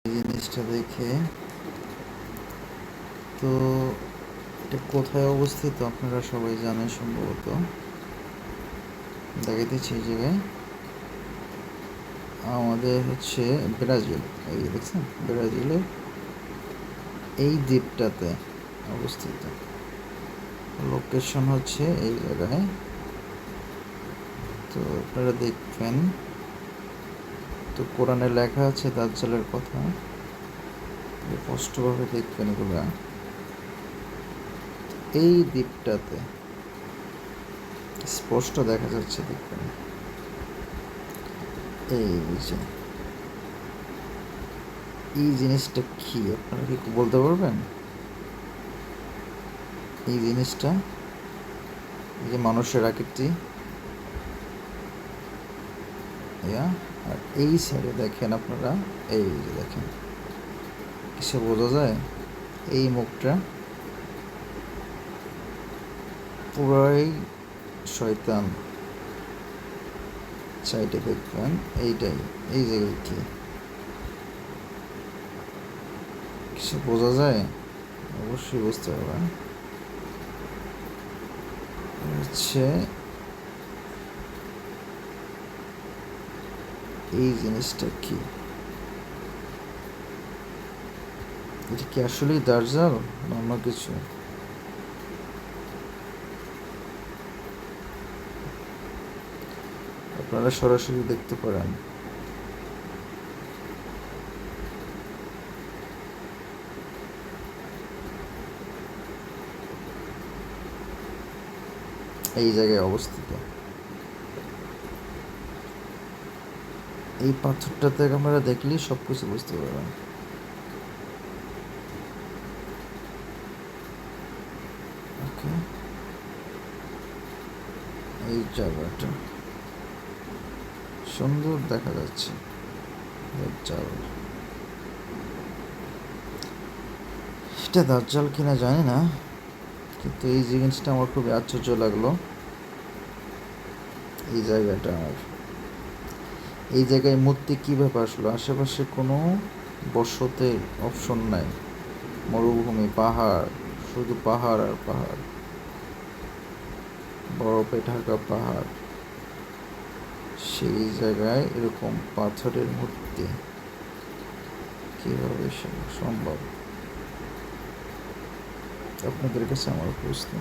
এই জিনিসটা দেখে তো এটা কোথায় অবস্থিত আপনারা সবাই জানেন সম্ভবত। দেখাইতেছি এই জায়গায় আমাদের হচ্ছে ব্রাজিল। এই দেখছেন ব্রাজিলের এই দ্বীপটাতে অবস্থিত। লোকেশন হচ্ছে এই জায়গায়। তো আপনারা দেখবেন তো কোরআনে লেখা আছে দাজ্জালের কথা, স্পষ্টভাবে দেখবেন এগুলা। এই দ্বীপটাতে স্পষ্ট দেখা যাচ্ছে, দেখবেন এই যে এই জিনিসটা কি আপনারা কি বলতে পারবেন? এই জিনিসটা এই যে মানুষের আকৃতি, আর এই সাইডে দেখেন আপনারা, এই যে দেখেন কিসে বোঝা যায় এই মুখটা পুরাই শয়তান। সাইডে দেখবেন এইটাই, এই জায়গায় কি কিসে বোঝা যায় অবশ্যই বুঝতে পারবেন। হচ্ছে এই জিনিসটা কি, এটা কি আসলেই দাজ্জাল না অন্য কিছু? আপনারা সরাসরি দেখতে পারেন। এই জায়গায় অবস্থিত এই পাথরটাতে আপনারা দেখলেই সব কিছু বুঝতে পারবেন। ওকে, এই জায়গাটা সুন্দর দেখা যাচ্ছে। এটা দাজ্জাল কিনা জানি না, কিন্তু এই জিনিসটা আমার খুবই আশ্চর্য লাগলো। এই জায়গাটা আমার, এই জায়গায় মূর্তি কীভাবে আসলো? আশেপাশে কোনো বসতের অপশন নাই, মরুভূমি, পাহাড়, শুধু পাহাড় আর পাহাড়, বরফে ঢাকা পাহাড়। সেই জায়গায় এরকম পাথরের মূর্তি কীভাবে সম্ভব? আপনাদের কাছে আমার প্রশ্ন।